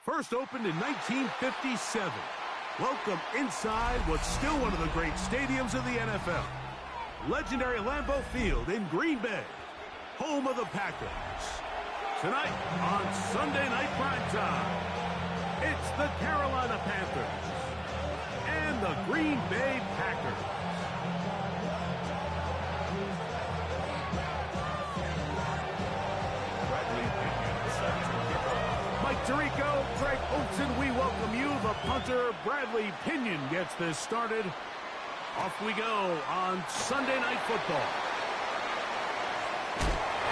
First opened in 1957. Welcome inside what's still one of the great stadiums of the NFL. Legendary Lambeau Field in Green Bay, home of the Packers. Tonight on Sunday Night Primetime, it's the Carolina Panthers and the Green Bay Packers. Mike Tirico, Greg Olsen, we welcome you. The punter, Bradley Pinion, gets this started. Off we go on Sunday Night Football.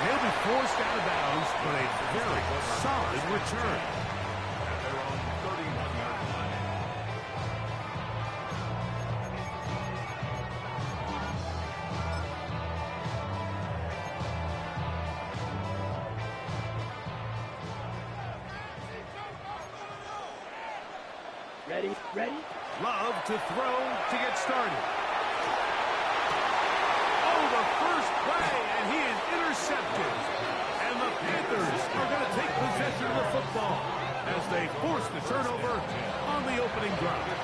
He'll be forced out of bounds, but a very solid return. At their own 31-yard line. Ready? Love to throw to get started. Oh, the first play, and he is intercepted. And the Panthers are going to take possession of the football as they force the turnover on the opening drive.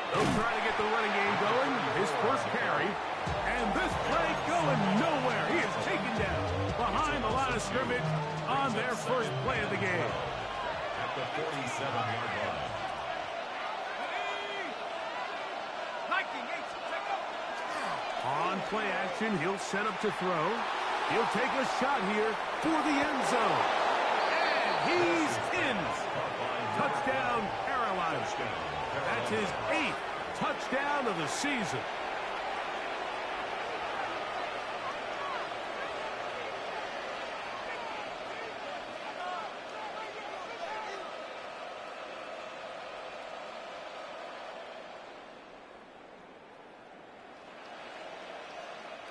They'll try to get the running game going. His first carry. And this play going nowhere. He is taken down behind the line of scrimmage on their first play of the game. At the 47-yard line. On play action, he'll set up to throw. He'll take a shot here for the end zone. And he's in. Touchdown, Carolina. That's his 8th touchdown of the season.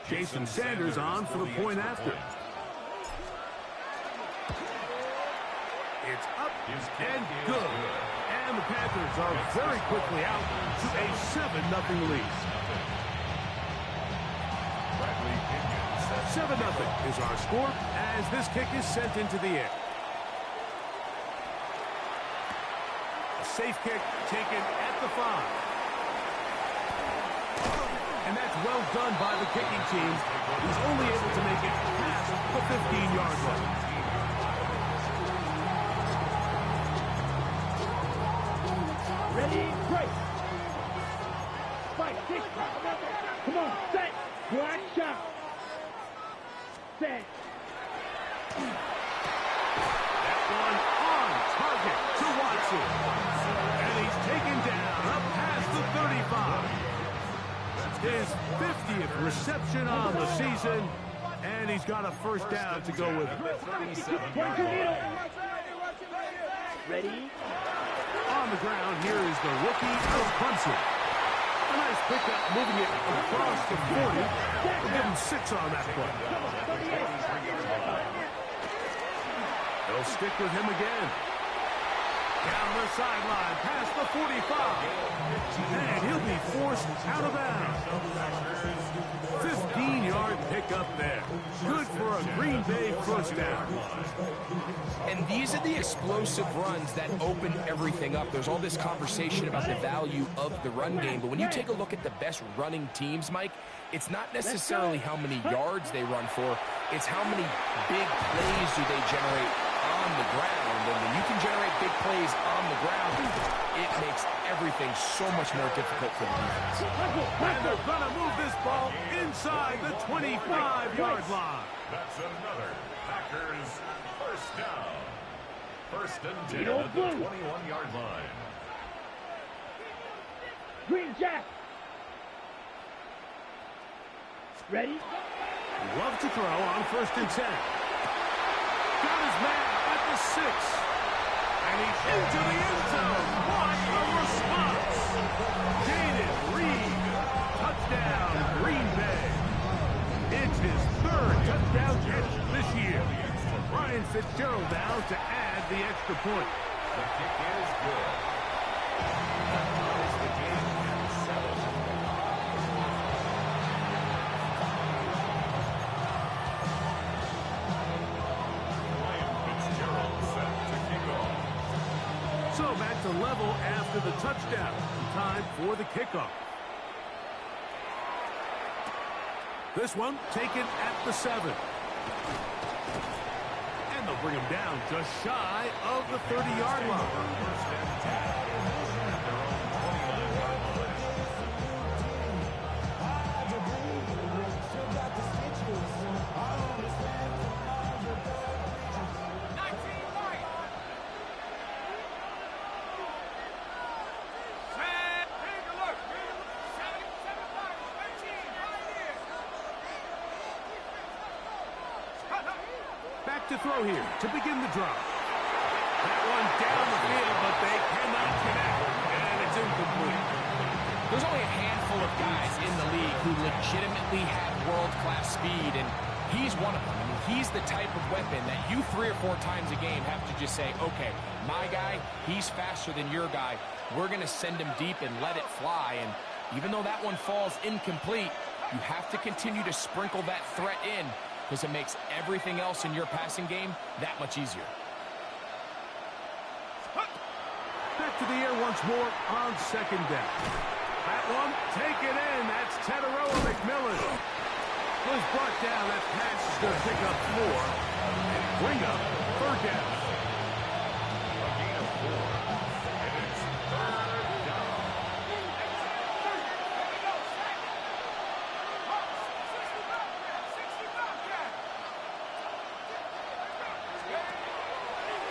Jason Sanders on for the point after. It's up and good. And the Panthers are very quickly out to a 7-0 lead. 7-0 is our score as this kick is sent into the air. A safe kick taken at the 5. And that's well done by the kicking team. He's only able to make it past the 15-yard line. Ready, break. Fight, kick. Come on, set. Black shot. Set. That one on target to Watson. And he's taken down up past the 35. His 50th reception on the season. And he's got a first down to go with it. Ready? On the ground, here is the rookie of Clemson. A nice pickup, moving it across the 40. We'll give him 6 on that play. They'll stick with him again. Down the sideline, past the 45. And he'll be forced out of bounds. 15-yard pickup there. Good for a Green Bay first down. And these are the explosive runs that open everything up. There's all this conversation about the value of the run game, but when you take a look at the best running teams, Mike, it's not necessarily how many yards they run for, it's how many big plays do they generate on the ground. And when you can generate big plays on the ground, it makes everything so much more difficult for the defense. And they're going to move this ball inside the 25-yard line. That's another Packers first down. First and 10 at the 21-yard line. Green Jack. Ready? Love to throw on first and 10. Got his man at the 6. And he's into the end zone. What a response. Jaden Reed. Touchdown, Green Bay. It's his 3rd about to add the extra point. The kick is good. That ties the game at 7. Ryan Fitzgerald set to kick off. So back to level after the touchdown. Time for the kickoff. This one taken at the 7. And they'll bring him down just shy of the 30-yard line. First and 10 at their own 29-yard line. Back to throw here to begin the drive. That one down the field, but they cannot connect, and it's incomplete. There's only a handful of guys in the league who legitimately have world-class speed, and he's one of them. I mean, he's the type of weapon that you 3 or 4 times a game have to just say, okay, my guy, he's faster than your guy. We're going to send him deep and let it fly, and even though that one falls incomplete, you have to continue to sprinkle that threat in, because it makes everything else in your passing game that much easier. Back to the air once more on second down. That one, take it in. That's Teteroa McMillan. Was brought down. That pass is going to pick up 4 and bring up third down. A gain of 4. And it's third down.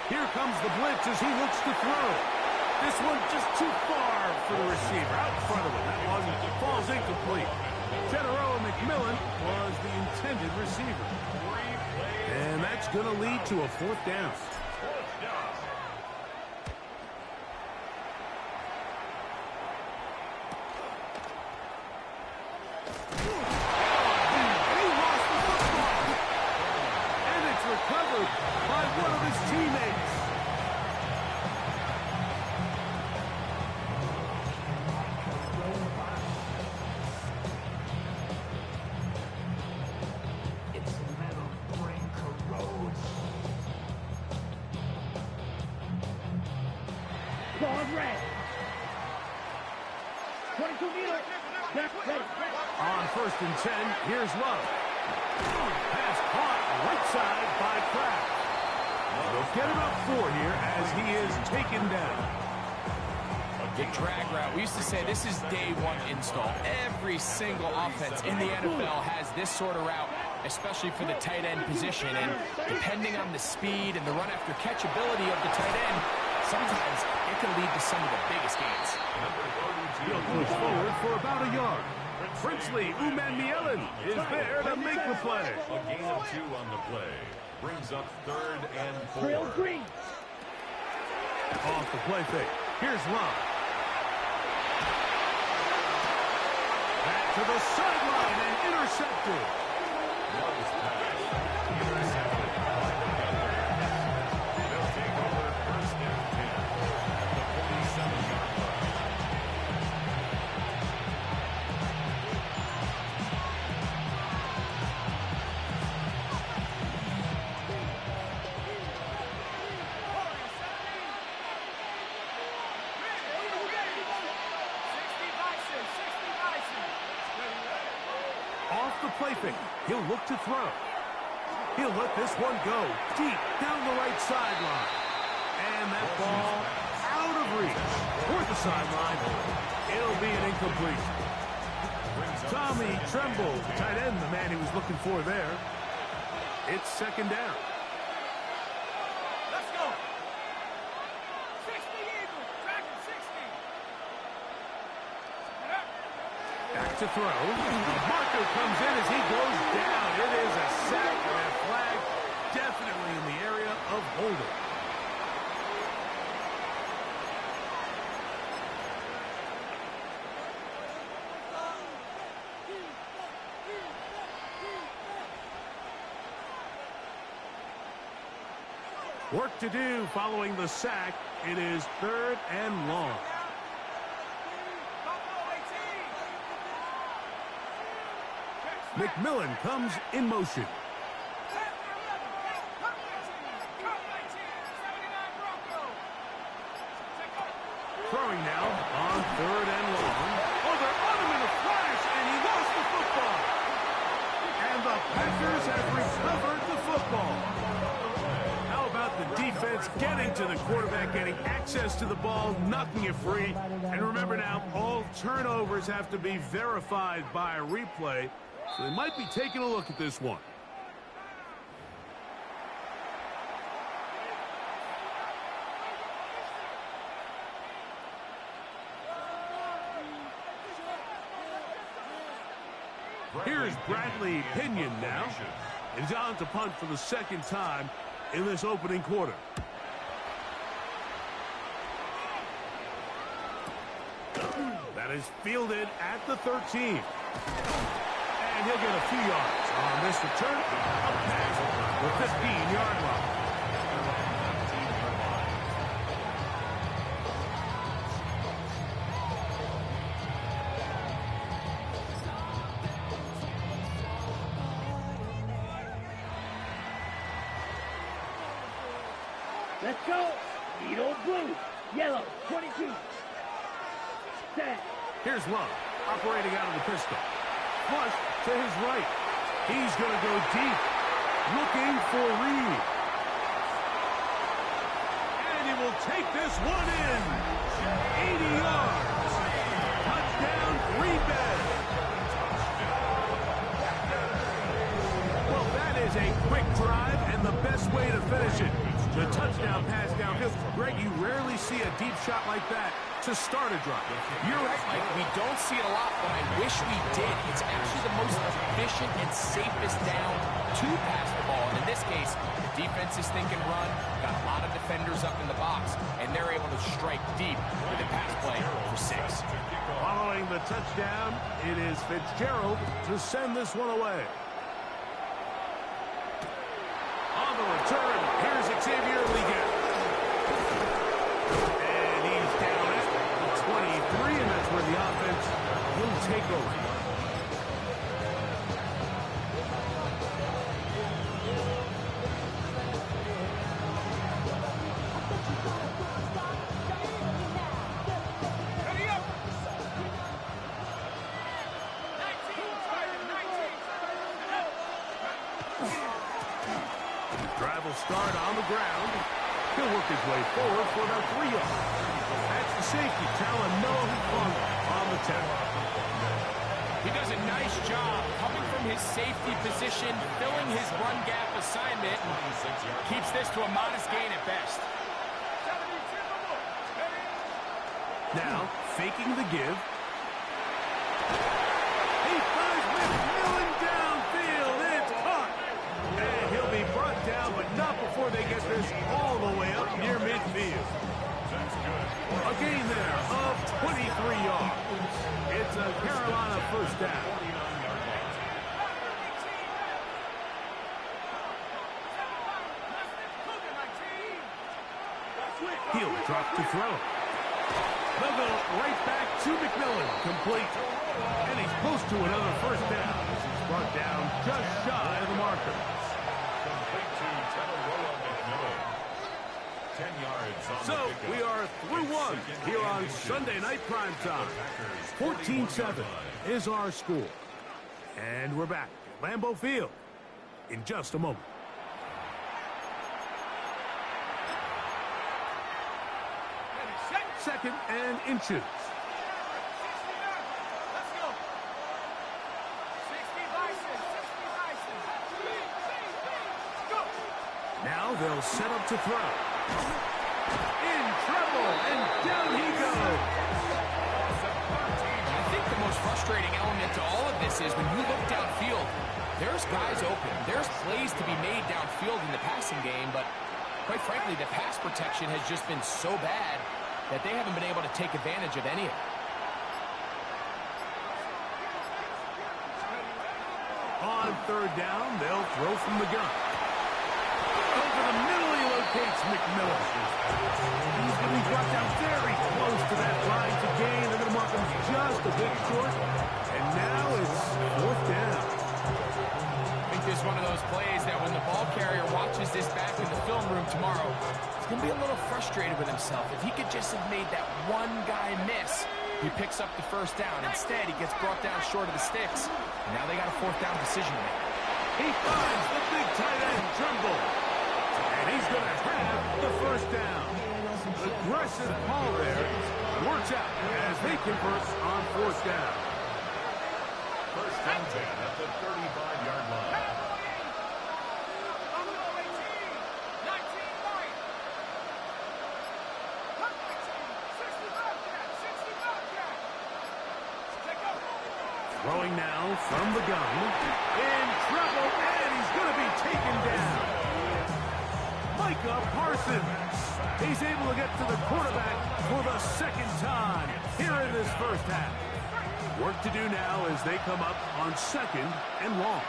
Here comes the blitz as he looks to throw. This one just too far for the receiver. Out in front of him. That one falls incomplete. Teteroa McMillan was the intended receiver. And that's going to lead to a 4th down. Fourth down. He lost the football. And it's recovered by one of his teammates. Ball is red. 22 meter. Left, ready. On 1st and 10, here's Love. Pass caught right side by Kraft. They'll get it up 4 here as he is taken down. The drag route. We used to say this is day 1 install. Every single offense in the NFL has this sort of route, especially for the tight end position. And depending on the speed and the run after catch ability of the tight end, sometimes it can lead to some of the biggest gains. He'll push forward for about a yard. Princely Umanmielen is there to make the play. A gain of 2 on the play. Brings up 3rd and 4. Trail green. Off the play fake. Here's Love. Back to the sideline and intercepted. Love's pass. Intercepted by the Panthers. They'll take over 1st and 10 at the 47-yard line. Off the play fake. He'll look to throw. He'll let this one go deep down the right sideline. And that ball out of reach. Toward the sideline. It'll be an incomplete. Tommy Tremble, the tight end, the man he was looking for there. It's 2nd down. Let's go. 60 Eagles. Dragon 60. Back to throw. The marker comes in as he goes down. It is a sack, and that flag definitely in the area of holding. Work to do following the sack. It is 3rd and long. McMillan comes in motion. Throwing now on 3rd and long. Oh, they're on him in a flash, and he lost the football. And the Packers have recovered the football. How about the defense getting to the quarterback, getting access to the ball, knocking it free? And remember now, all turnovers have to be verified by a replay. So they might be taking a look at this one. Here's Bradley Pinion now. He's on to punt for the 2nd time in this opening quarter. That is fielded at the 13. And he'll get a few yards on this return. Up past the 15-yard line. Let's go. Needle blue. Yellow. 22. Set. Here's Love operating out of the pistol. Flush to his right. He's going to go deep. Looking for Reed. And he will take this one in. 80 yards. Touchdown, Green Bay. Well, that is a quick drive and the best way to finish it. The touchdown pass downfield. Greg, you rarely see a deep shot like that to start a drive. You're right, Mike. We don't see it a lot, but I wish we did. It's actually the most efficient and safest down to pass the ball. And in this case, the defense is thinking run, got a lot of defenders up in the box, and they're able to strike deep with a pass play for 6. Following the touchdown, it is Fitzgerald to send this one away. On the return, here's Xavier Liggett. And he's down at the 23, and that's where the offense will take over. Drive will start on the ground. He'll work his way forward for about 3 yards. That's the safety, Talanoa on the tackle. He does a nice job coming from his safety position, filling his run gap assignment, and keeps this to a modest gain at best. Now, faking the give. He finds McMillan downfield. It's caught. And he'll be brought down, but not before they get this all the way up near midfield. A gain there of 23 yards. It's a Carolina first down. He'll drop to throw. They'll go right back to McMillan. Complete. And he's close to another first down. He's brought down just shy of the marker. Complete to Talanoa McMillan. 10 yards on So we are through one here on Sunday Night Primetime. 14-7 is our score. And we're back at Lambeau Field in just a moment. Second and inches. Now they'll set up to throw. In trouble, and down he goes. I think the most frustrating element to all of this is when you look downfield, there's guys open. There's plays to be made downfield in the passing game, but quite frankly, the pass protection has just been so bad that they haven't been able to take advantage of any of it. On third down, they'll throw from the gun. Over the middle, he looks locates McMillan. He's going to be brought down very close to that line to gain. They're going to mark him just a bit short. And now it's fourth down. I think this is one of those plays that when the ball carrier watches this back in the film room tomorrow, he's going to be a little frustrated with himself. If he could just have made that one guy miss, he picks up the first down. Instead, he gets brought down short of the sticks. And now they got a fourth down decision to make. He finds the big tight end, Tremble. And he's going to have the first down. Aggressive call there. Works out as they convert on fourth down. First and 10 at the 35-yard line. Throwing now from the gun. In trouble, and he's going to be taken down. Micah Parsons. He's able to get to the quarterback for the second time here in this first half. Work to do now as they come up on second and long.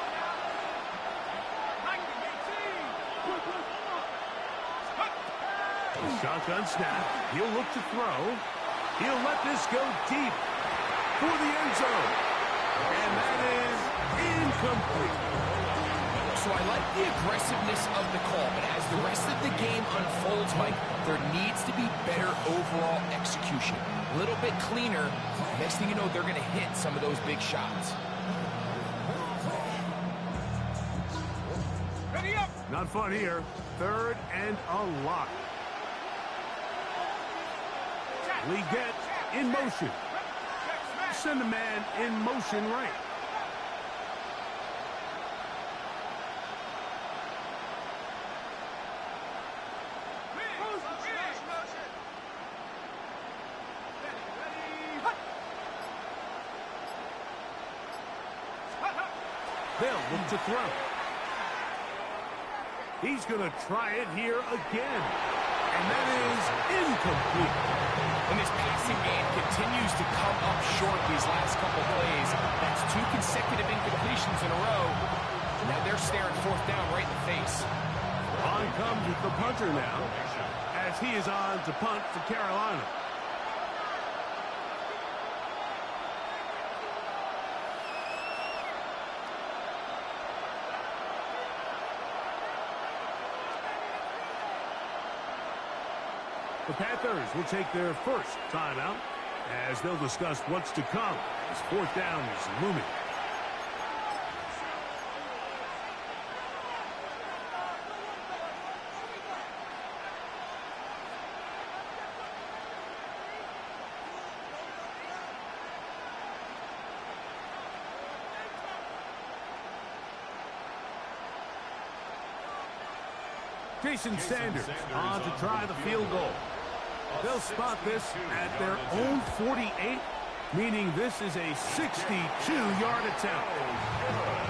Shotgun snap. He'll look to throw. He'll let this go deep for the end zone. And that is incomplete. So I like the aggressiveness of the call, but as the rest of the game unfolds, Mike, there needs to be better overall execution. A little bit cleaner. Next thing you know, they're going to hit some of those big shots. Ready up. Not fun here. Third and a lot. We get in motion. Send a man in motion right. They'll look to throw. He's going to try it here again. And that is incomplete. When this passing game continues to come up short these last couple plays, that's 2 consecutive incompletions in a row. Now they're staring fourth down right in the face. On comes the punter now, as he is on to punt for Carolina. The Panthers will take their first timeout as they'll discuss what's to come as fourth down is looming. Jason Sanders on to try the field goal. They'll spot this at their own 48, meaning this is a 62-yard attempt.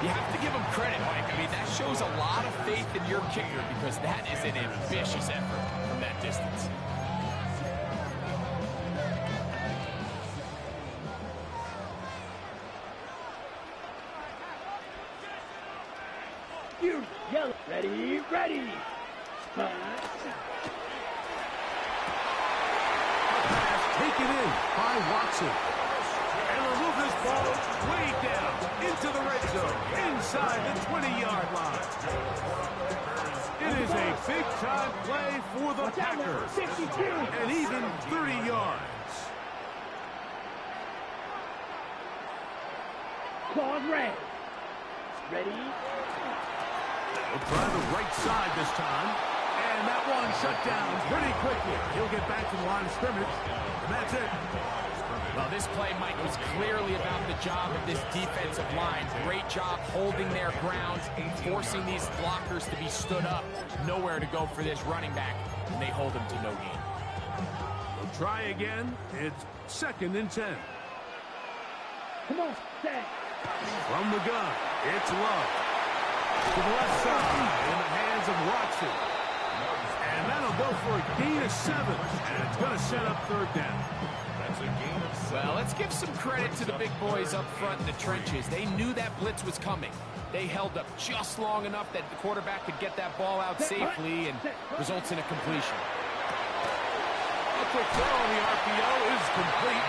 You have to give them credit, Mike. I mean, that shows a lot of faith in your kicker because that is an ambitious effort from that distance. You yell. Ready, ready. Spot. Taken in by Watson. And will move this ball way down into the red zone, inside the 20-yard line. It is a big-time play for the Packers. 62. And even 30 yards. Claude Ray. Ready. We'll try the right side this time. And that one shut down pretty quickly. He'll get back to the line of scrimmage. And that's it. Well, this play, Mike, was clearly about the job of this defensive line. Great job holding their ground and forcing these blockers to be stood up. Nowhere to go for this running back, and they hold him to no gain. We'll try again. It's second and 10. Come on, set. From the gun, it's Love. To the left side, in the hands of Watson. And that'll go for a gain of 7. And it's going to set up third down. That's a gain of 7. Well, let's give some credit to the big boys up front in the trenches. They knew that blitz was coming. They held up just long enough that the quarterback could get that ball out safely and results in a completion. A quick throw on the RPO is complete.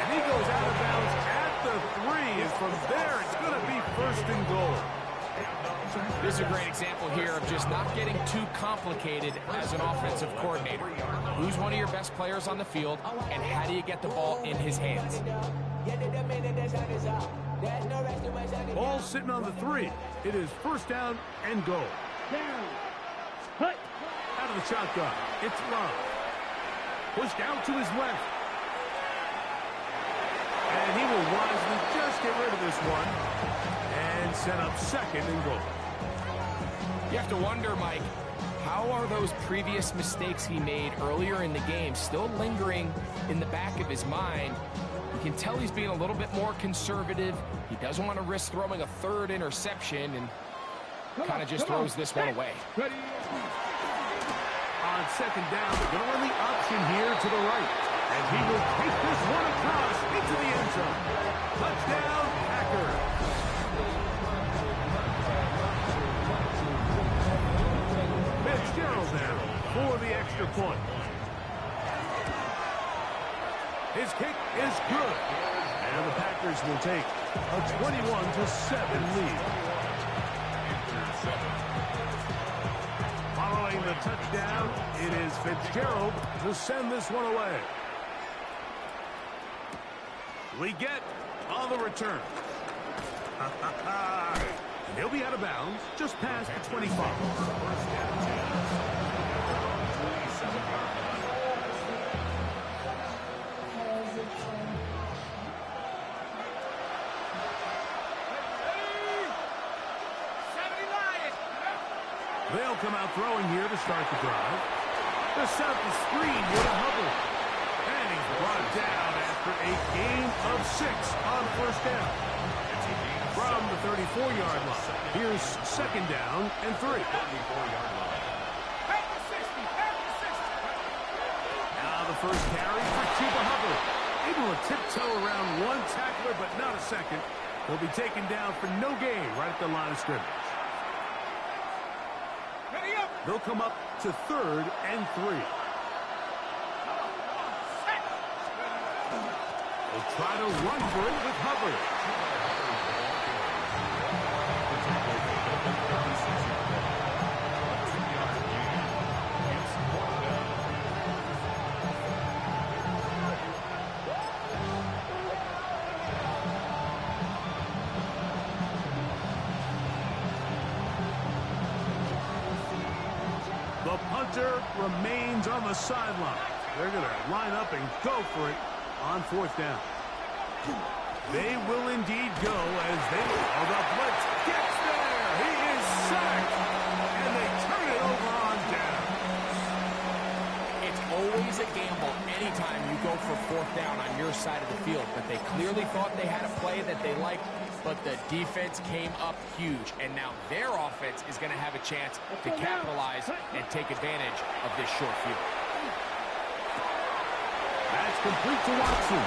And he goes out of bounds at the 3. And from there, it's going to be 1st and goal. This is a great example here of just not getting too complicated as an offensive coordinator. Who's one of your best players on the field, and how do you get the ball in his hands? Ball sitting on the 3. It is 1st down and goal. Down. Hut. Out of the shotgun. It's Love. Pushed out to his left. And he will wisely just get rid of this one and set up 2nd and goal. You have to wonder, Mike, how are those previous mistakes he made earlier in the game still lingering in the back of his mind? You can tell he's being a little bit more conservative. He doesn't want to risk throwing a 3rd interception and kind of just throws this one away. Ready. On 2nd down, they're going to run the option here to the right. And he will take this one across into the end zone. Touchdown, Packers. Fitzgerald now for the extra point. His kick is good. And the Packers will take a 21-7 lead. Following the touchdown, it is Fitzgerald to send this one away. We get on the return. And he'll be out of bounds just past the 25. They'll come out throwing here to start the drive. The set the screen with a Hubbard. And he's brought down after a gain of 6 on 1st down. From the 34-yard line. Here's 2nd down and 3. Now the first carry for Chuba Hubbard. Able to tiptoe around one tackler, but not a second. He'll be taken down for no gain right at the line of scrimmage. They'll come up to 3rd and 3. They'll try to run for it with Hubbard. The punter remains on the sideline. They're going to line up and go for it on 4th down. They will indeed go as they the blitz gets there. He is sacked, and they turn it over on down. It's always a gamble anytime you go for 4th down on your side of the field, but they clearly thought they had a play that they liked, but the defense came up huge, and now their offense is going to have a chance to capitalize and take advantage of this short field. That's complete to Watson.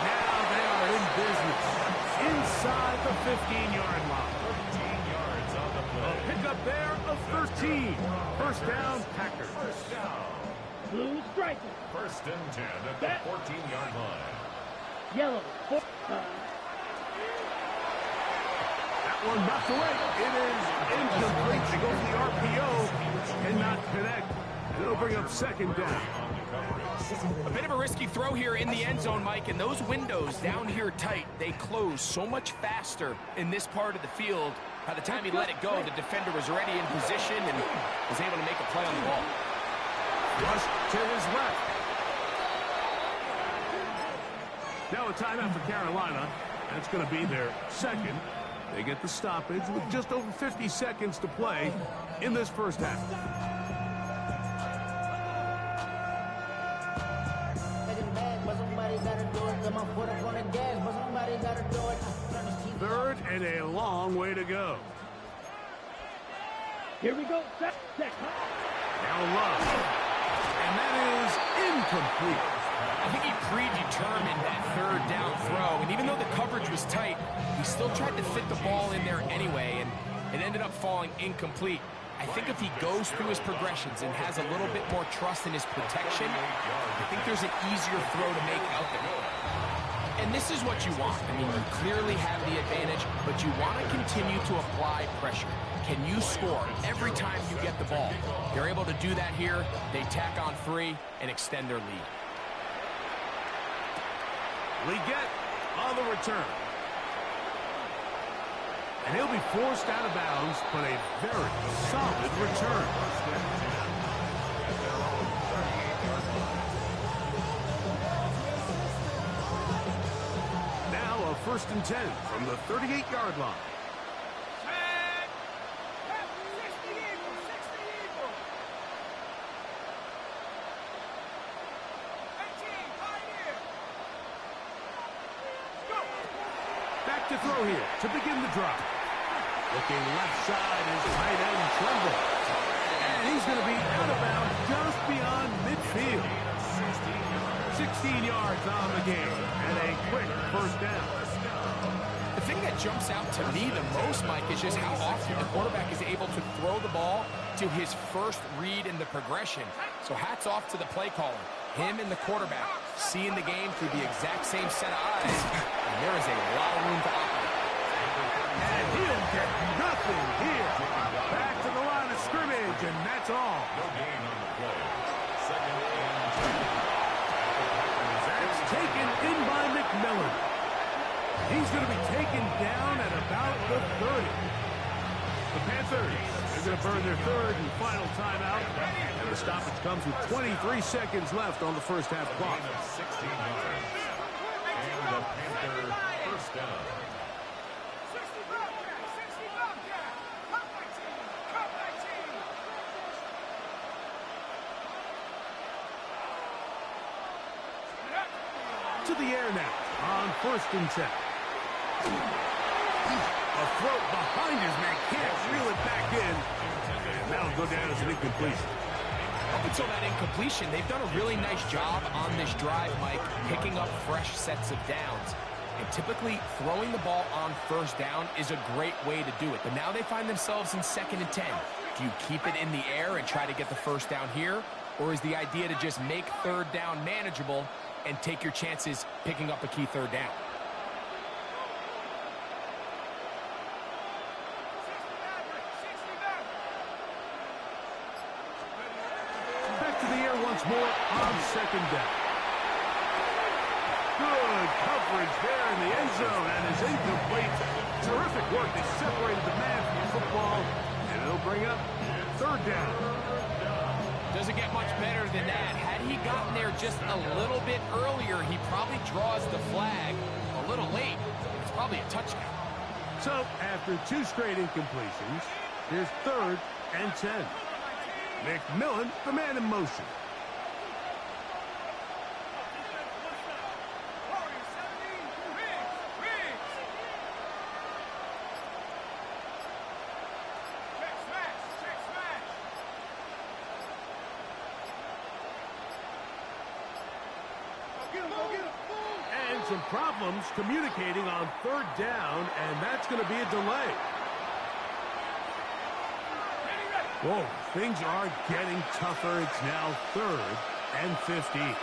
Now they are in business inside the 15-yard line. 13 yards on the play. A pickup there of 13. 1st down, Packers. First down. Blue striker. 1st and 10 at the 14-yard line. Yellow. That one knocked away. It is incomplete. They go for the RPO and not connect. And it'll bring up 2nd down. A bit of a risky throw here in the end zone, Mike, and those windows down here tight, they close so much faster in this part of the field. By the time he let it go, the defender was already in position and was able to make a play on the ball. Rush to his left. Now a timeout for Carolina. That's going to be their 2nd. They get the stoppage with just over 50 seconds to play in this 1st half. Third and a long way to go. Here we go. Now Love. And that is incomplete. I think he predetermined that 3rd down throw, and And even though the coverage was tight, he still tried to fit the ball in there anyway, and it ended up falling incomplete. I think if he goes through his progressions and has a little bit more trust in his protection, I think there's an easier throw to make out there. And this is what you want. I mean, you clearly have the advantage, but you want to continue to apply pressure. Can you score every time you get the ball? They're able to do that here. They tack on 3 and extend their lead. Leggett on the return. And he'll be forced out of bounds, but a very solid return. Now a 1st and 10 from the 38-yard line. Back to throw here to begin the drive. Looking left side is tight end Tremble. And he's going to be out of bounds just beyond midfield. 16 yards on the game and a quick 1st down. The thing that jumps out to me the most, Mike, is just how often the quarterback is able to throw the ball to his first read in the progression. So hats off to the play caller. Him and the quarterback seeing the game through the exact same set of eyes. And there is a lot of room to operate. And he'll get nothing here. Back to the line of scrimmage, and that's all. No gain on the play. 2nd and 10. That's taken in by McMillan. He's going to be taken down at about the 30. The Panthers are going to burn their 3rd and final timeout. And the stoppage comes with 23 seconds left on the first half clock. Gain of 16 yards. And the Panther 1st down. To the air now on 1st and 10. A throw behind his man, can't reel it back in. And that'll go down as an incompletion. Up until that incompletion, they've done a really nice job on this drive, Mike, picking up fresh sets of downs. And typically, throwing the ball on 1st down is a great way to do it. But now they find themselves in 2nd and 10. Do you keep it in the air and try to get the 1st down here? Or is the idea to just make 3rd down manageable and take your chances picking up a key 3rd down? Back to the air once more on 2nd down. Good coverage there in the end zone, and is incomplete. Terrific work. They separated the man from the football, and it'll bring up 3rd down. Doesn't get much better than that. Had he gotten there just a little bit earlier, he probably draws the flag a little late. It's probably a touchdown. So, after 2 straight incompletions, here's 3rd and 10. McMillan, the man in motion. And some problems communicating on 3rd down, and that's going to be a delay. Whoa, things are getting tougher. It's now 3rd and 15.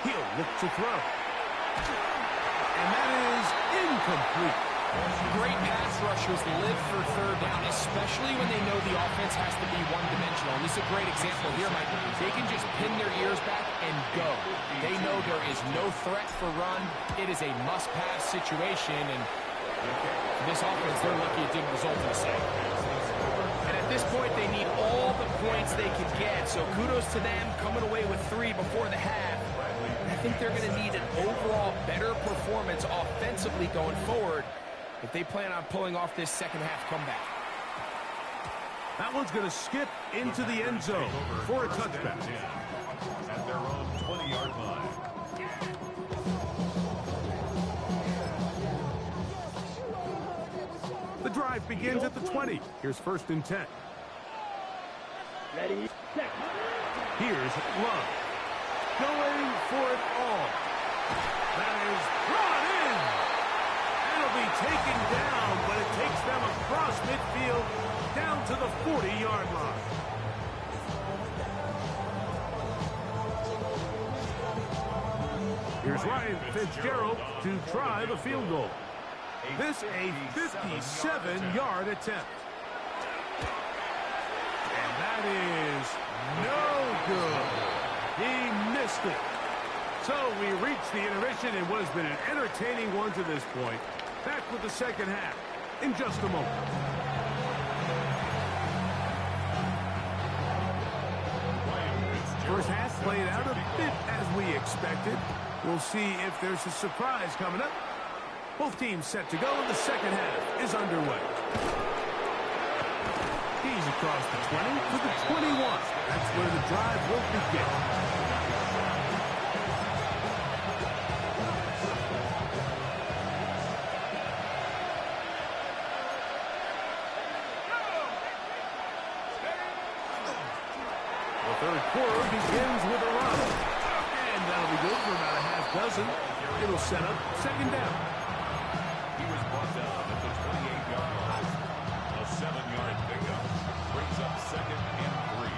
He'll look to throw. And that is incomplete. Great pass rushers live for 3rd down, especially when they know the offense has to be one-dimensional. And this is a great example here, Mike. They can just pin their ears back and go. They know there is no threat for run. It is a must-pass situation, and for this offense, they're lucky it didn't result in a sack. And at this point, they need all the points they can get. So kudos to them coming away with 3 before the half. I think they're going to need an overall better performance offensively going forward if they plan on pulling off this 2nd half comeback. That one's going to skip into the end zone for a touchback. At their own 20-yard line. The drive begins at the 20. Here's 1st and 10. Ready, set. Here's Love. Going for it all. That is brought in. It'll be taken down, but it takes them across midfield down to the 40-yard line. Here's Ryan Fitzgerald to try the field goal. This a 57-yard attempt. And that is no good. He missed it. So we reach the intermission in what has been an entertaining one to this point. Back with the second half in just a moment. First half played out a bit as we expected. We'll see if there's a surprise coming up. Both teams set to go, and the second half is underway. He's across the 20 to the 21. That's where the drive will begin. The third quarter begins with a run. And that'll be good for about a half dozen. It'll set up second down. He was brought down at the 28-yard line. A 7-yard pickup brings up second and 3.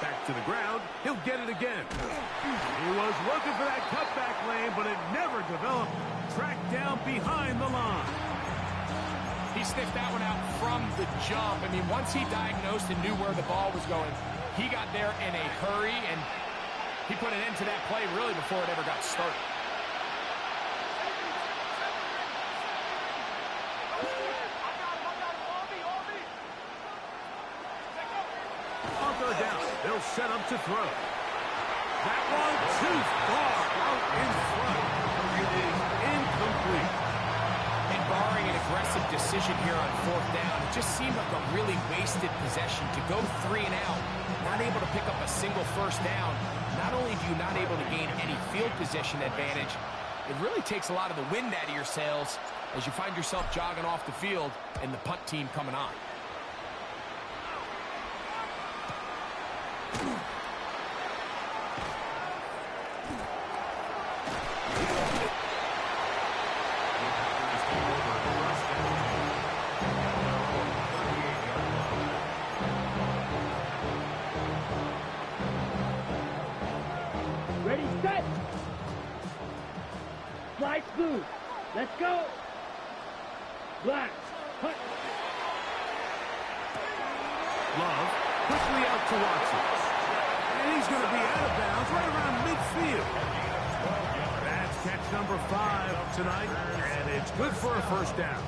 Back to the ground. He'll get it again. He was looking for that cutback lane, but it never developed. Tracked down behind the line. He sniffed that one out from the jump. I mean, once he diagnosed and knew where the ball was going, he got there in a hurry, and he put an end to that play really before it ever got started. On third down, they'll set up to throw. That one too far out in front. It is incomplete. And barring an aggressive decision here on fourth down, it just seemed like a really wasted possession to go 3 and out, not able to pick up a single first down. Not only do you not able to gain any field position advantage, it really takes a lot of the wind out of your sails as you find yourself jogging off the field and the punt team coming on. Ready, set. Slide through. Let's go. Black. Punt. Love quickly out to Watson. And he's going to be out of bounds right around midfield. That's catch number 5 tonight, and it's good for a first down.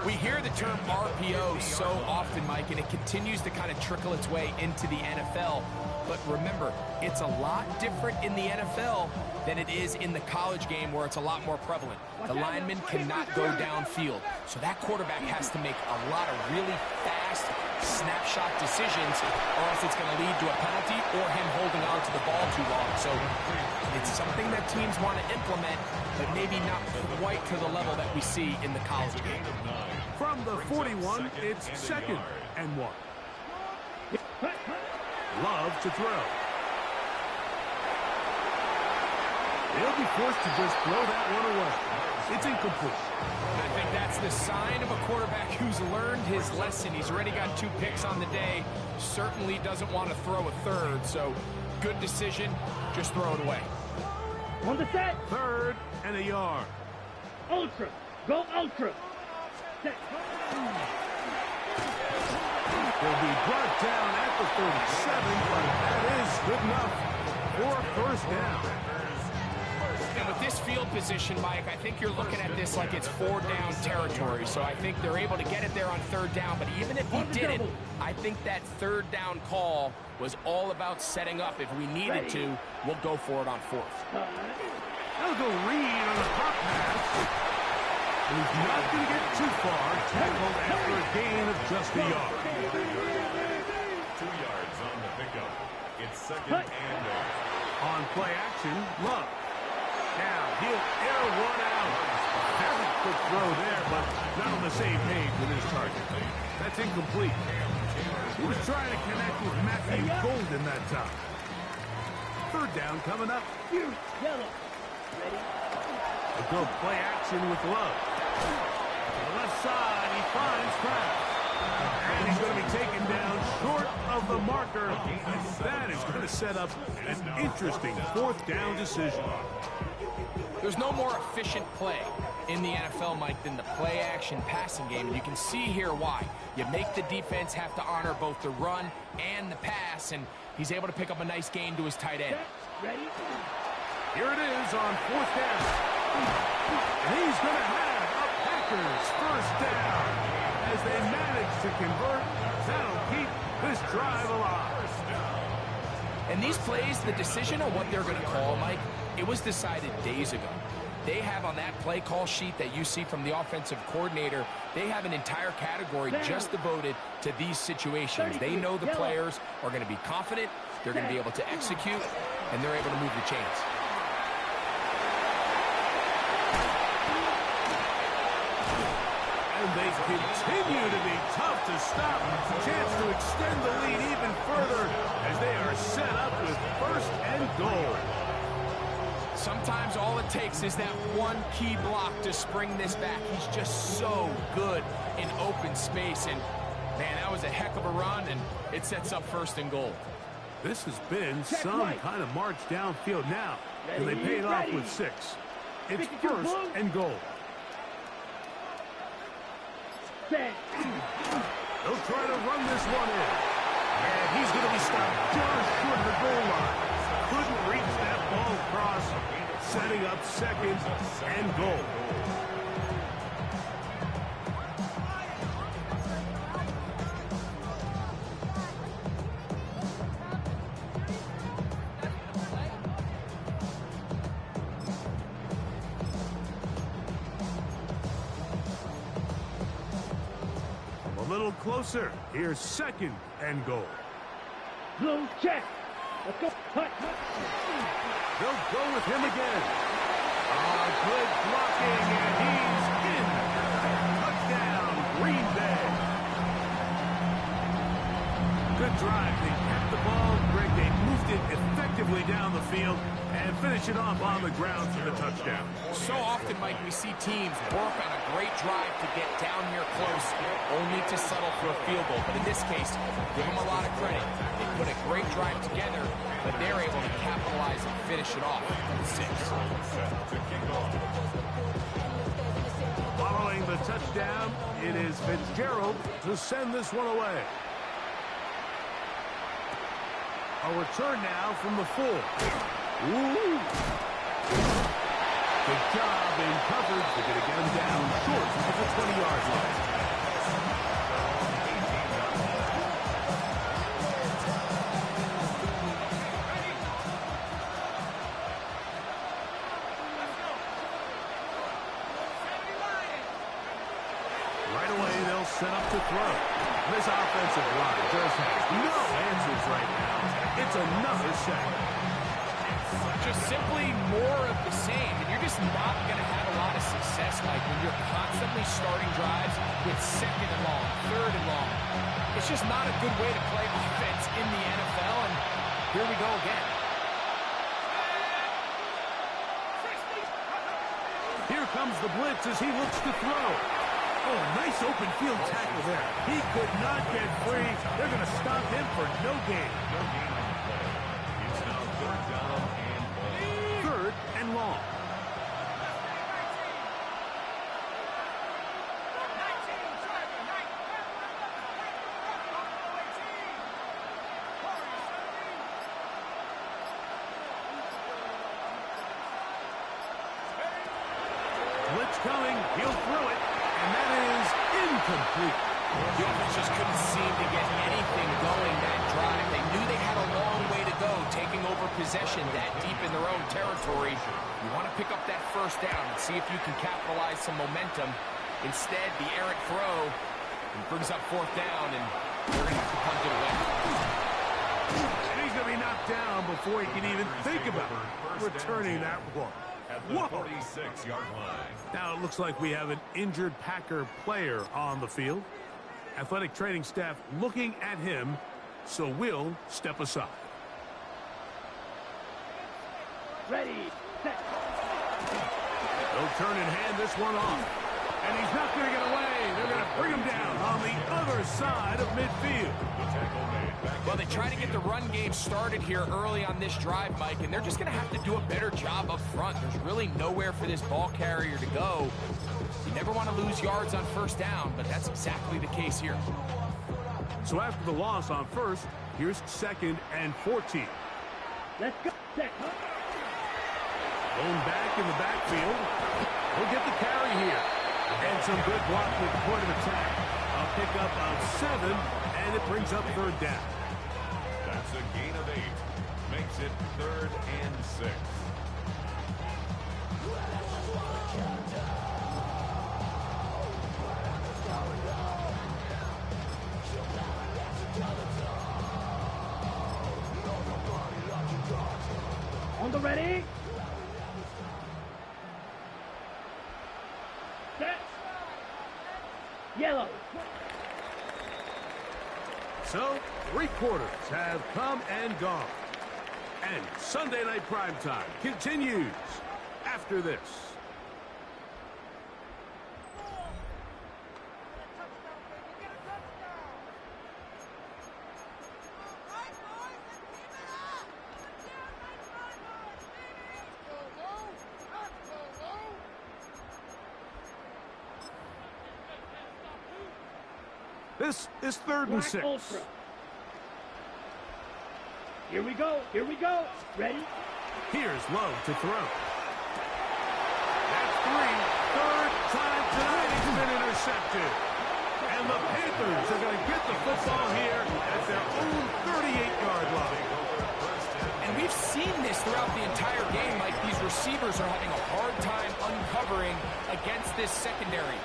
We hear the term RPO so often, Mike, and it continues to kind of trickle its way into the NFL. But remember, it's a lot different in the NFL than it is in the college game where it's a lot more prevalent. The lineman cannot go downfield, so that quarterback has to make a lot of really fast snapshot decisions, or else it's going to lead to a penalty or him holding on to the ball too long. So it's something that teams want to implement, but maybe not quite to the level that we see in the college game. From the 41, it's second and 1. Love to throw. He'll be forced to just throw that one away. It's incomplete. I think that's the sign of a quarterback who's learned his lesson. He's already got 2 picks on the day. Certainly doesn't want to throw a third. So good decision. Just throw it away. On the set. Third and a yard. Ultra. Go ultra. Set. Will be brought down at the 37, but that is good enough for a first down. And with this field position, Mike, I think you're looking at this like it's 4-down territory. So I think they're able to get it there on third down. But even if he didn't, I think that third down call was all about setting up. If we needed to, we'll go for it on fourth. They'll go Reed on the pop pass. He's not going to get too far. Tackled after a gain of just a yard. 2 yards on the pickup. It's second and 8. On play action, Love. Now he'll air one out. Very quick throw there, but not on the same page with his target. That's incomplete. He was trying to connect with Matthew Golden that time. Third down coming up. Yellow. Ready? A go play action with Love. To the left side, he finds Kraft. And he's going to be taken down short of the marker. And that is going to set up an interesting fourth down decision. There's no more efficient play in the NFL, Mike, than the play-action passing game. And you can see here why. You make the defense have to honor both the run and the pass, and he's able to pick up a nice gain to his tight end. Ready? Here it is on fourth down. And he's going to have a Packers first down. As they manage to convert, that'll keep this drive alive. And these plays, the decision on what they're going to call, Mike, it was decided days ago. They have on that play call sheet that you see from the offensive coordinator, they have an entire category just devoted to these situations. They know the players are going to be confident, they're going to be able to execute, and they're able to move the chains. And they continue to be tough to stop. Chance to extend the lead even further as they are set up with first and goal. Sometimes all it takes is that one key block to spring this back. He's just so good in open space. And, man, that was a heck of a run, and it sets up first and goal. This has been some kind of march downfield now. And they paid off with 6. It's first and goal. They'll try to run this one in. And he's going to be stopped just short of the goal line. Couldn't reach that ball across, setting up second and goal. A little closer. Here's second and goal. Blue check. Let's go. Hut. They'll go with him again. Good blocking, and he's in. Touchdown, Green Bay. Good drive. They kept the ball. Greg, they moved it effectively down the field and finish it off on the ground for the touchdown. So often, Mike, we see teams work on a great drive to get down here close, only to settle for a field goal. But in this case, give them a lot of credit. They put a great drive together, but they're able to capitalize and finish it off with 6. Following the touchdown, it is Fitzgerald to send this one away. A return now from the 4. Ooh. Good job in coverage. They're going to get him down short of the 20-yard line. Right away, they'll set up to throw. This offensive line just has no answers right now. It's another sack. Just simply more of the same, and you're just not going to have a lot of success, Mike, when you're constantly starting drives with second and long, third and long. It's just not a good way to play offense in the NFL, and here we go again. Here comes the blitz as he looks to throw. Oh, nice open field tackle there. He could not get free. They're going to stop him for no gain. No gain on the play. It's now third down and goal. Third and long. Blitz coming. He'll throw it. And that is incomplete. The offense just couldn't seem to get anything going that drive. They knew they had a long way to go, taking over possession that deep in their own territory. You want to pick up that first down and see if you can capitalize some momentum. Instead, the errant throw brings up fourth down, and they're going to have to punt it away. And he's going to be knocked down before he can even think about returning that one. At the 46-yard line. Now it looks like we have an injured Packer player on the field. Athletic training staff looking at him, so we'll step aside. Ready, set. They'll turn and hand this one off. And he's not going to get away. They're going to bring him down on the other side of midfield. Well, they try to get the run game started here early on this drive, Mike, and they're just going to have to do a better job up front. There's really nowhere for this ball carrier to go. You never want to lose yards on first down, but that's exactly the case here. So after the loss on first, here's 2nd and 14. Let's go. Set. Going back in the backfield. He'll get the carry here. And some good blocking at the point of attack. A pickup of 7, and it brings up 3rd down. That's a gain of 8. Makes it 3rd and 6. On the ready. Set. Yellow. So, 3 quarters have come and gone. And Sunday Night Primetime continues after this. This is 3rd and 6. Ultra. Here we go. Here we go. Ready? Here's Love to throw. That's 3. 3rd time tonight he's been intercepted. And the Panthers are going to get the football here at their own 38-yard line. And we've seen this throughout the entire game, Mike. These receivers are having a hard time uncovering against this secondary.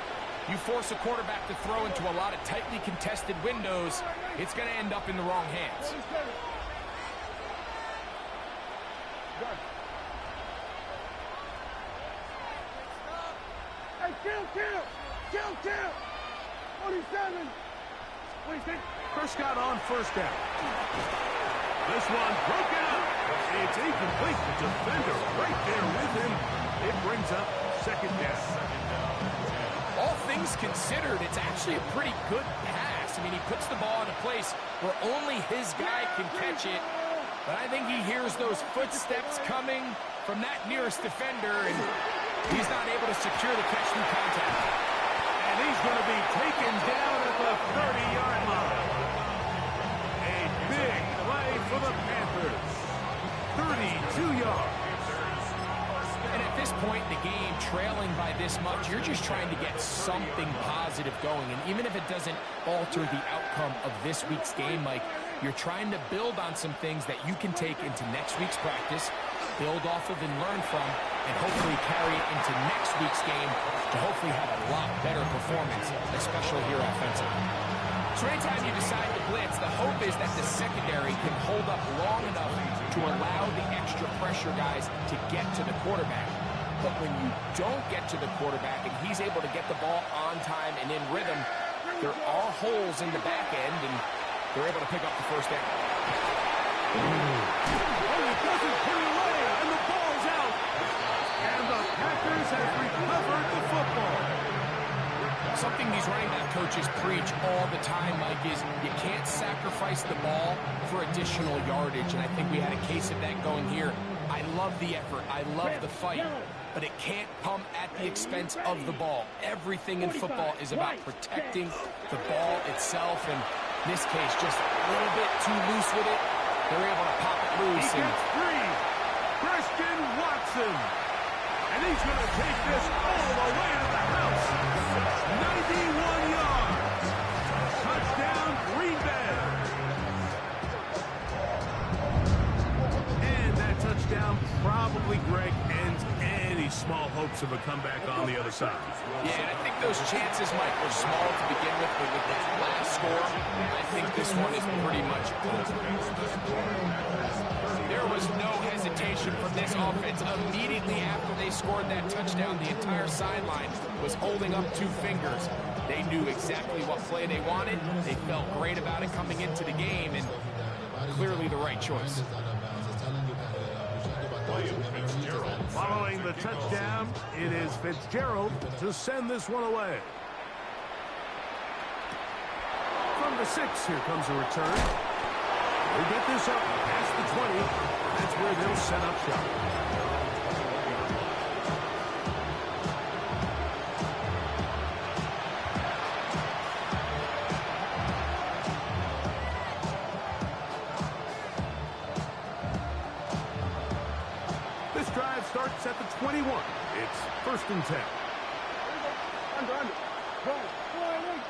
You force a quarterback to throw into a lot of tightly contested windows, it's going to end up in the wrong hands. Hey, kill. 47. 26. Prescott on 1st down. This one broken up. It's incomplete. The defender right there with him. It brings up 2nd down. All things considered, it's actually a pretty good pass. I mean, he puts the ball in a place where only his guy can catch it. But I think he hears those footsteps coming from that nearest defender, and he's not able to secure the catch through contact. And he's going to be taken down at the 30-yard line. A big play for the Panthers. 32 yards. And at this point in the game, trailing by this much, you're just trying to get something positive going. And even if it doesn't alter the outcome of this week's game, Mike, you're trying to build on some things that you can take into next week's practice, build off of and learn from, and hopefully carry it into next week's game to hopefully have a lot better performance, especially here offensively. So anytime you decide to blitz, the hope is that the secondary can hold up long enough to allow the extra pressure guys to get to the quarterback. But when you don't get to the quarterback and he's able to get the ball on time and in rhythm, there are holes in the back end, and they're able to pick up the 1st down. Oh, he doesn't put it away, and the ball's out. And the Packers have recovered the football. Something these running back coaches preach all the time, Mike, is you can't sacrifice the ball for additional yardage, and I think we had a case of that going here. I love the effort. I love the fight, but it can't come at the expense of the ball. Everything in football is about protecting the ball itself, and in this case, just a little bit too loose with it. They're able to pop it loose. He gets 3. Christian Watson. And he's going to take this all the way to the house. 91 yards. Touchdown, Green Bay. And that touchdown probably, Greg, ends any small hopes of a comeback on the other side. Yeah, and I think those chances, Mike, were small to begin with, but with the last score, I think this one is pretty much over. There was no hesitation from this offense. Immediately after they scored that touchdown, the entire sideline was holding up two fingers. They knew exactly what play they wanted. They felt great about it coming into the game, and clearly the right choice. Following the touchdown, it is Fitzgerald to send this one away. From the 6, here comes a return. They get this up past the 20. That's where they'll set up shop. This drive starts at the 21. It's 1st and 10. Under. Go. Forward.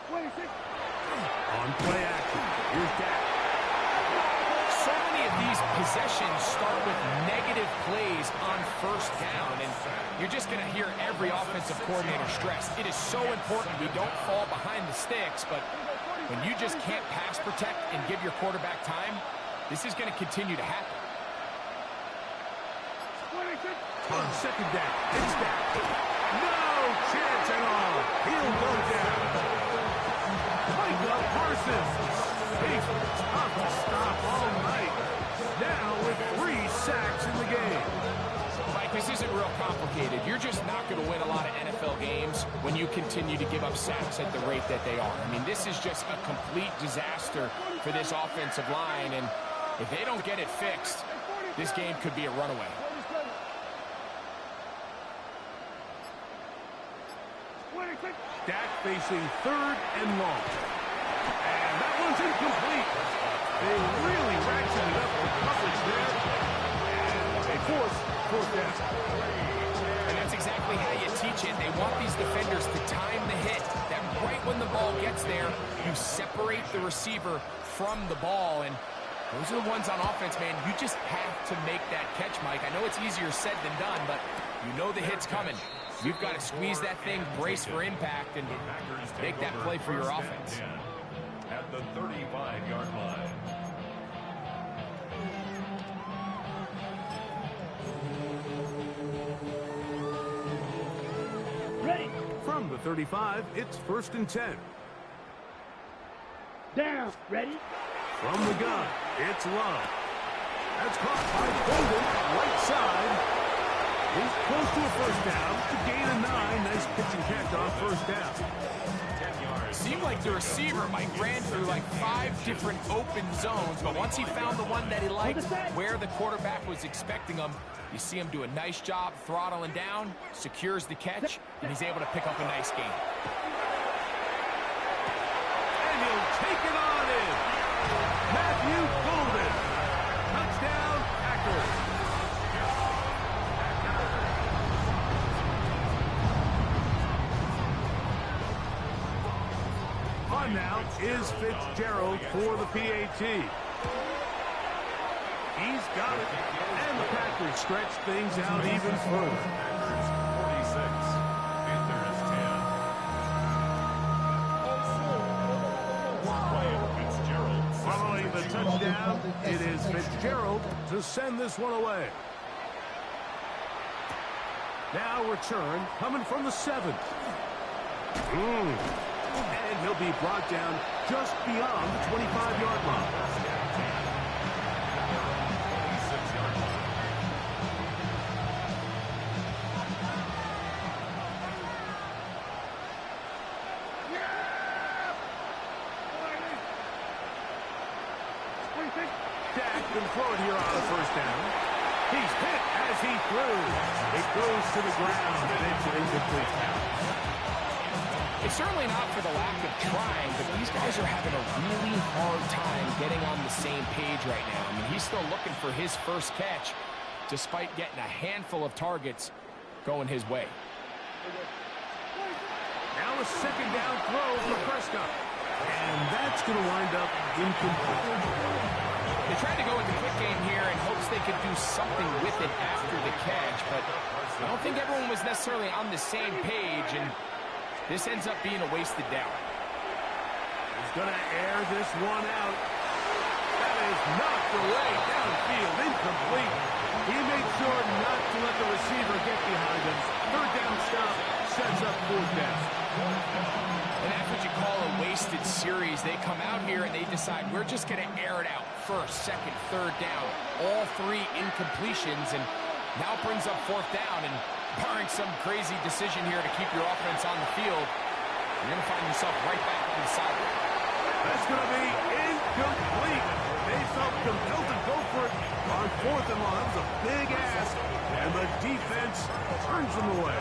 26. On play action, here's Dak. So many of these possessions start with negative plays on 1st down, and you're just going to hear every offensive coordinator stress. It is so important we don't fall behind the sticks, but when you just can't pass protect and give your quarterback time, this is going to continue to happen. On 2nd down, it's Dak. No chance at all. He'll go down. Michael Parsons. He's tough to stop all night. Now with 3 sacks in the game. Mike, this isn't real complicated. You're just not going to win a lot of NFL games when you continue to give up sacks at the rate that they are. I mean, this is just a complete disaster for this offensive line, and if they don't get it fixed, this game could be a runaway. Dak facing 3rd and long. And that one's incomplete. They really ratcheted up the coverage there. And they force 4th down. And that's exactly how you teach it. They want these defenders to time the hit. That right when the ball gets there, you separate the receiver from the ball. And those are the ones on offense, man. You just have to make that catch, Mike. I know it's easier said than done, but you know the hit's coming. You've got to squeeze that thing, brace for impact, and make that play for your offense. At the 35-yard line. Ready. From the 35, it's 1st and 10. Down. Ready. From the gun, it's Love. That's caught by Golden, right side. He's close to a 1st down to gain a 9. Nice pitch and catch on 1st down. 10 yards. Seemed like the receiver, Mike, ran through like 5 different open zones, but once he found the one that he liked, where the quarterback was expecting him, you see him do a nice job throttling down, secures the catch, and he's able to pick up a nice gain. And he'll take it on in. Matthew Golden. Touchdown, Packers. On now is Fitzgerald for the PAT. He's got it. And the Packers stretch things out even further. 46. Panthers 10. Fitzgerald. Following the touchdown, it is Fitzgerald to send this one away. Now return coming from the 7. And he'll be brought down just beyond the 25-yard line. 26-yard line. Dak can throw it here on a 1st down. He's hit as he threw. It goes to the ground, and it's an incomplete pass. It's certainly not for the lack of trying, but these guys are having a really hard time getting on the same page right now. I mean, he's still looking for his 1st catch, despite getting a handful of targets going his way. Now a 2nd down throw for Prescott. And that's going to wind up incomplete. They tried to go into quick game here in hopes they could do something with it after the catch, but I don't think everyone was necessarily on the same page, and this ends up being a wasted down. He's going to air this one out. That is knocked away downfield, incomplete. He made sure not to let the receiver get behind him. Third down stop sets up fourth down. And that's what you call a wasted series. They come out here and they decide we're just going to air it out. First, second, third down. All three incompletions, and now brings up fourth down. And barring some crazy decision here to keep your offense on the field, you're going to find yourself right back on the sideline. That's going to be incomplete. They felt compelled to go for it on fourth and long. That was a big ask, and the defense turns them away.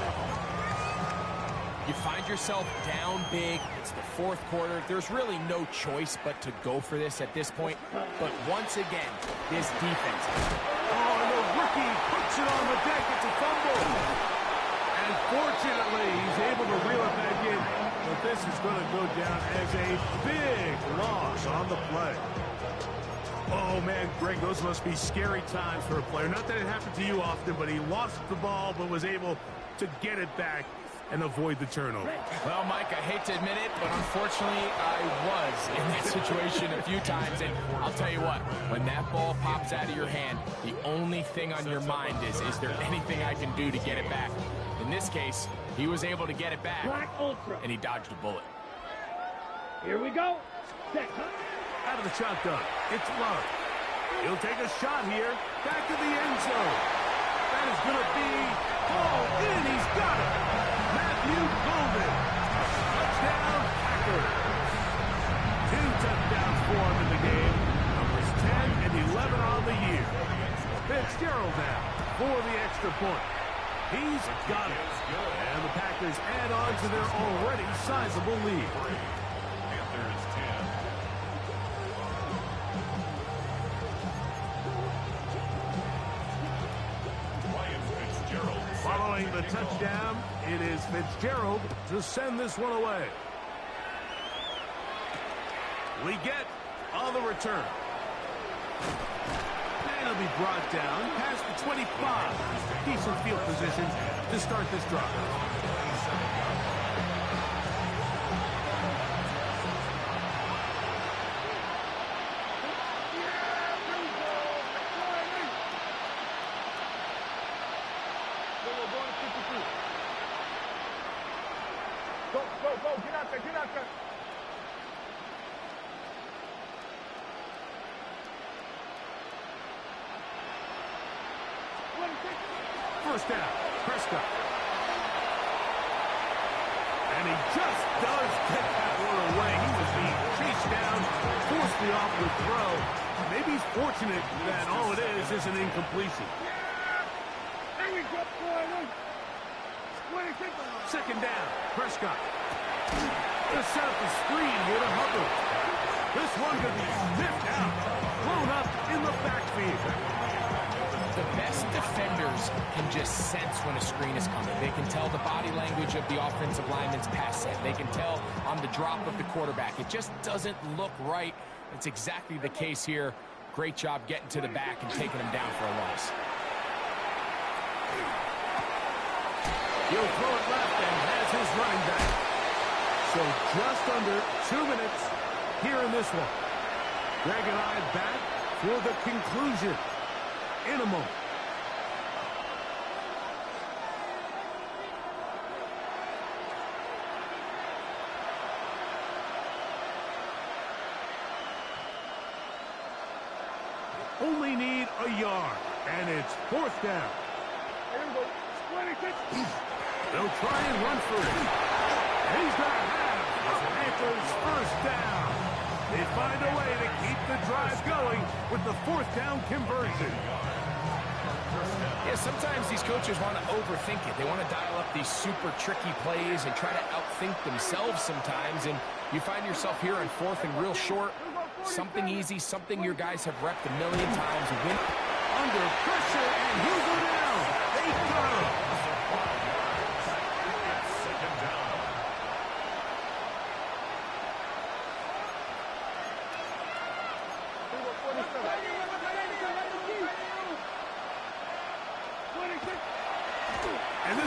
You find yourself down big. It's the fourth quarter. There's really no choice but to go for this at this point. But once again, this defense. Oh, and the rookie puts it on the deck. It's a fumble. And fortunately, he's able to reel it back in. But this is going to go down as a big loss on the play. Oh, man, Greg, those must be scary times for a player. Not that it happened to you often, but he lost the ball but was able to get it back and avoid the turnover. Well, Mike, I hate to admit it, but unfortunately, I was in that situation a few times. And I'll tell you what, when that ball pops out of your hand, the only thing on your mind is there anything I can do to get it back? In this case, he was able to get it back, and he dodged a bullet. Here we go. Set. Out of the shotgun, it's Love. He'll take a shot here, back to the end zone. That is going to be hauled in. He's got it. Matthew Golden. Touchdown, Packers. 2 touchdowns for him in the game. Numbers 10 and 11 on the year. Fitzgerald now for the extra point. He's got it. And the Packers add on to their already sizable lead. Panthers 10. Following the touchdown, it is Fitzgerald to send this one away. We get on the return. And it'll be brought down past the 25. Decent field position to start this drive. First down, Prescott. And he just does get that one away. He was being chased down, forced the offward throw. Maybe he's fortunate that all it is an incompletion. Second down, Prescott. Gonna set up the screen here to Hubbard. This one gonna be sniffed out, blown up in the backfield. The best defenders can just sense when a screen is coming. They can tell the body language of the offensive lineman's pass set. They can tell on the drop of the quarterback. It just doesn't look right. It's exactly the case here. Great job getting to the back and taking him down for a loss. He'll throw it left and has his running back. So just under 2 minutes here in this one. Greg and I back for the conclusion in a moment. Only need a yard, and it's fourth down. They'll try and run for it. He's going to have the Panthers first down. They find a way to keep the drive going with the fourth down conversion. Yeah, sometimes these coaches want to overthink it. They want to dial up these super tricky plays and try to outthink themselves sometimes, and you find yourself here on fourth and real short. Something easy, something your guys have repped a million times. Win under pressure, and he'll go down. They got him. Second down.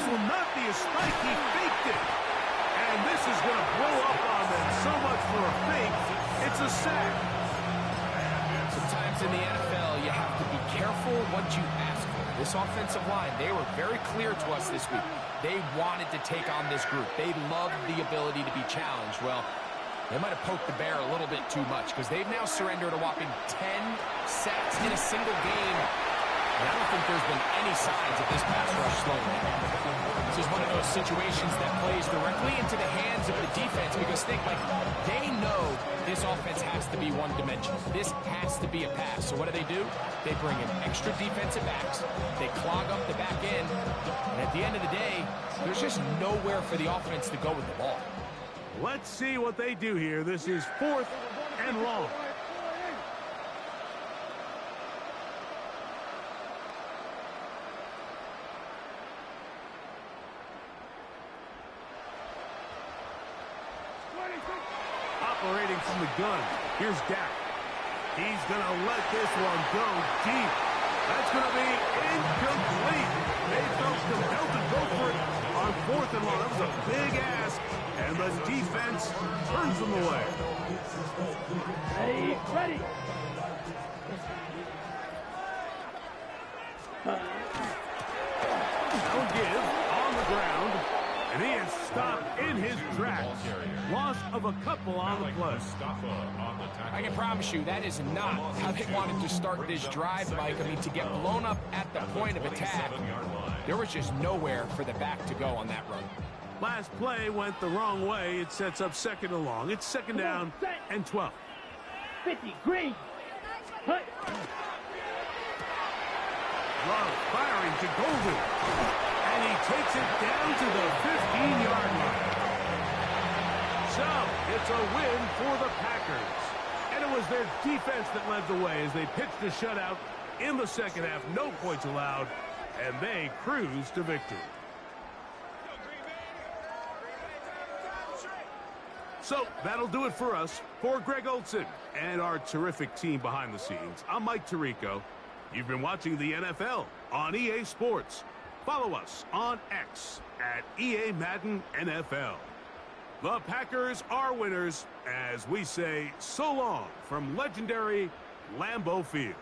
will not be a spike. He faked it. And this is going to blow up on them. So much for a fake. It's a sack. Sometimes in the NFL, you have to be careful what you ask for. This offensive line, they were very clear to us this week. They wanted to take on this group. They loved the ability to be challenged. Well, they might have poked the bear a little bit too much because they've now surrendered a whopping 10 sacks in a single game. And I don't think there's been any signs of this pass rush slowing down. This is one of those situations that plays directly into the hands of the defense because they know this offense has to be one-dimensional. This has to be a pass. So what do? They bring in extra defensive backs. They clog up the back end. And at the end of the day, there's just nowhere for the offense to go with the ball. Let's see what they do here. This is 4th and long. Operating from the gun. Here's Dak. He's going to let this one go deep. That's going to be incomplete. They felt compelled to go for it on 4th and long. That was a big ask, and the defense turns them away. Ready. That'll give on the ground, and he is stopped in his tracks. Loss of a couple on the play. I can promise you that is not how they wanted to start this drive, Mike. I mean, to get blown up at the point of attack, there was just nowhere for the back to go on that run. Last play went the wrong way. It sets up 2nd and long. It's 2nd down and 12. 50, green. Hut. Love firing to Golden. And he takes it down to the 15-yard line. So, it's a win for the Packers. And it was their defense that led the way as they pitched a shutout in the 2nd half. No points allowed, and they cruise to victory. So, that'll do it for us. For Greg Olson and our terrific team behind the scenes, I'm Mike Tirico. You've been watching the NFL on EA Sports. Follow us on X at EA Madden NFL. The Packers are winners as we say so long from legendary Lambeau Field.